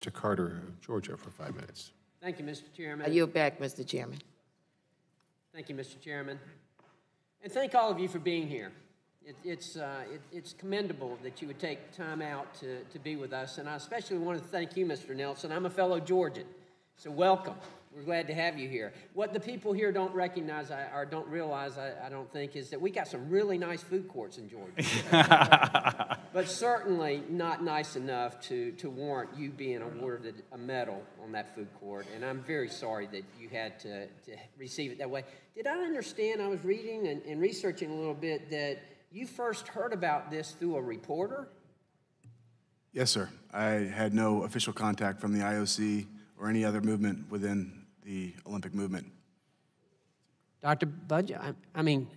Mr. Carter of Georgia for 5 minutes. Thank you, Mr. Chairman. I yield back, Mr. Chairman. Thank you, Mr. Chairman. And thank all of you for being here. It's commendable that you would take time out to be with us. And I especially want to thank you, Mr. Nelson. I'm a fellow Georgian, so welcome. We're glad to have you here. What the people here don't recognize or don't realize, I don't think, is that we got some really nice food courts in Georgia. But certainly not nice enough to warrant you being awarded a medal on that food court. And I'm very sorry that you had to receive it that way. Did I understand, I was reading and researching a little bit, that you first heard about this through a reporter? Yes, sir. I had no official contact from the IOC or any other movement within the Olympic movement. Dr. Budge, I mean...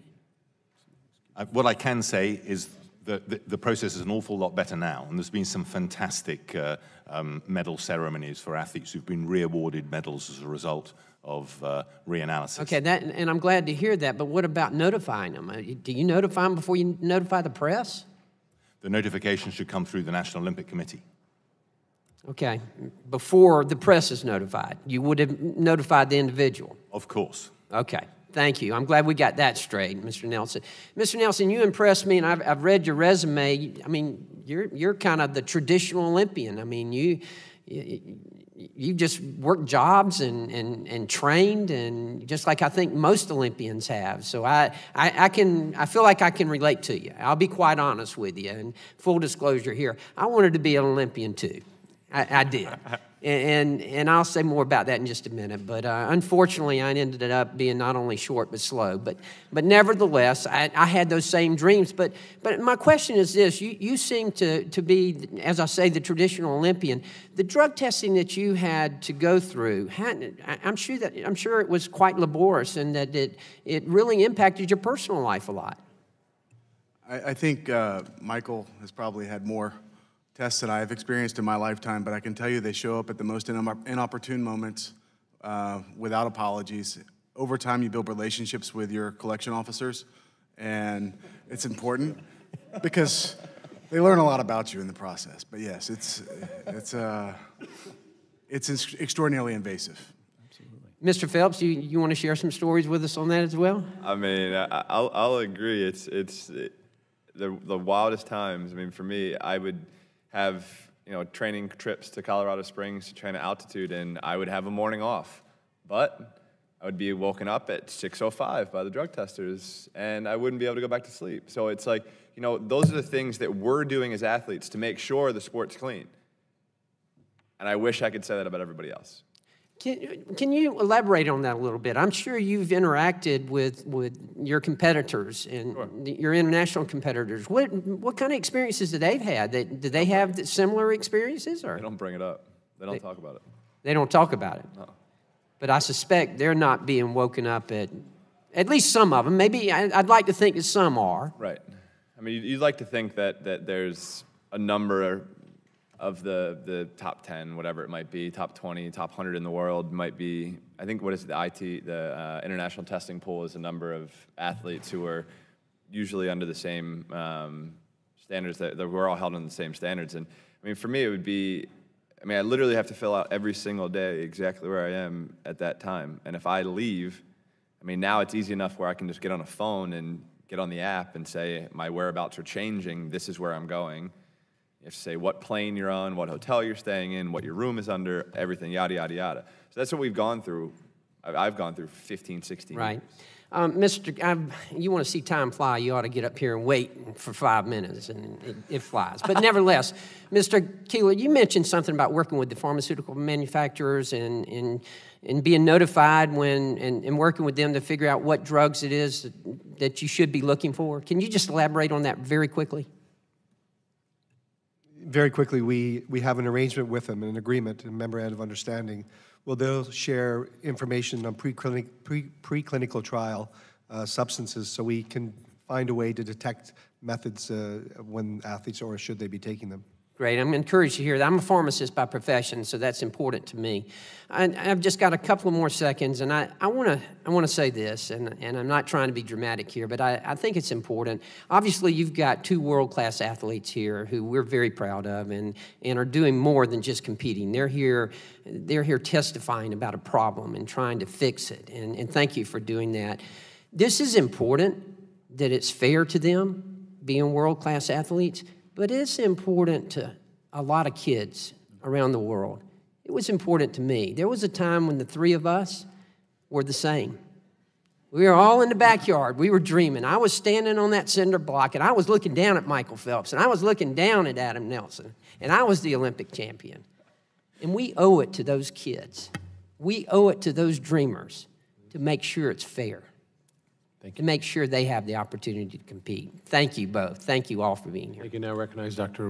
What I can say is that the process is an awful lot better now, and there's been some fantastic medal ceremonies for athletes who've been re-awarded medals as a result of reanalysis. Okay, and I'm glad to hear that, but what about notifying them? Do you notify them before you notify the press? The notification should come through the National Olympic Committee. Okay, before the press is notified. You would have notified the individual? Of course. Okay, thank you. I'm glad we got that straight, Mr. Nelson. Mr. Nelson, you impressed me, and I've read your resume. I mean, you're kind of the traditional Olympian. I mean, you just worked jobs and trained, and just like I think most Olympians have. So I feel like I can relate to you. I'll be quite honest with you, and full disclosure here, I wanted to be an Olympian too. I did. And I'll say more about that in just a minute. But unfortunately, I ended up being not only short but slow. But nevertheless, I had those same dreams. But my question is this. You seem to be, as I say, the traditional Olympian. The drug testing that you had to go through, I'm sure it was quite laborious, and that it really impacted your personal life a lot. I think Michael has probably had more tests that I have experienced in my lifetime, but I can tell you they show up at the most inopportune moments without apologies. Over time, you build relationships with your collection officers, and it's important because they learn a lot about you in the process. But yes, it's extraordinarily invasive. Mr. Phelps, you want to share some stories with us on that as well? I mean, I'll agree. It's the wildest times. I mean, for me, I would have training trips to Colorado Springs to train at altitude, and I would have a morning off. But I would be woken up at 6:05 by the drug testers, and I wouldn't be able to go back to sleep. So it's like, those are the things that we're doing as athletes to make sure the sport's clean. And I wish I could say that about everybody else. Can you elaborate on that a little bit? I'm sure you've interacted with your competitors and Sure. Your international competitors. What kind of experiences do they have? Do they have similar experiences? Or They don't bring it up. They don't talk about it. they don't talk about it? No. But I suspect they're not being woken up at least some of them. Maybe I'd like to think that some are. Right. I mean, you'd like to think that there's a number of the top 10, whatever it might be, top 20, top 100 in the world might be, I think, what is the International Testing Pool is a number of athletes who are usually under the same standards, that we're all held on the same standards. And I mean, for me, it would be, I literally have to fill out every single day exactly where I am at that time. And if I leave, now it's easy enough where I can just get on a phone and get on the app and say, my whereabouts are changing, this is where I'm going. You have to say what plane you're on, what hotel you're staying in, what your room is under, everything, yada, yada, yada. So that's what we've gone through. I've gone through 15, 16 Right. years. You want to see time fly, you ought to get up here and wait for 5 minutes, and it flies. But nevertheless, Mr. Keeler, you mentioned something about working with the pharmaceutical manufacturers and being notified and working with them to figure out what drugs it is that you should be looking for. Can you just elaborate on that very quickly? Very quickly, we have an arrangement with them, an agreement, a memorandum of understanding. Well, they'll share information on preclinical trial substances, so we can find a way to detect methods when athletes, or should they be taking them. Great. I'm encouraged to hear that. I'm a pharmacist by profession, so that's important to me. I've just got a couple of more seconds, and I want to say this, and I'm not trying to be dramatic here, but I think it's important. Obviously, you've got two world-class athletes here who we're very proud of and are doing more than just competing. They're here testifying about a problem and trying to fix it, and thank you for doing that. This is important, that it's fair to them, being world-class athletes, but it's important to a lot of kids around the world. It was important to me. There was a time when the three of us were the same. We were all in the backyard. We were dreaming. I was standing on that cinder block, and I was looking down at Michael Phelps, and I was looking down at Adam Nelson, and I was the Olympic champion. And we owe it to those kids. We owe it to those dreamers to make sure it's fair, to make sure they have the opportunity to compete. Thank you both. Thank you all for being here. I can now recognize Dr.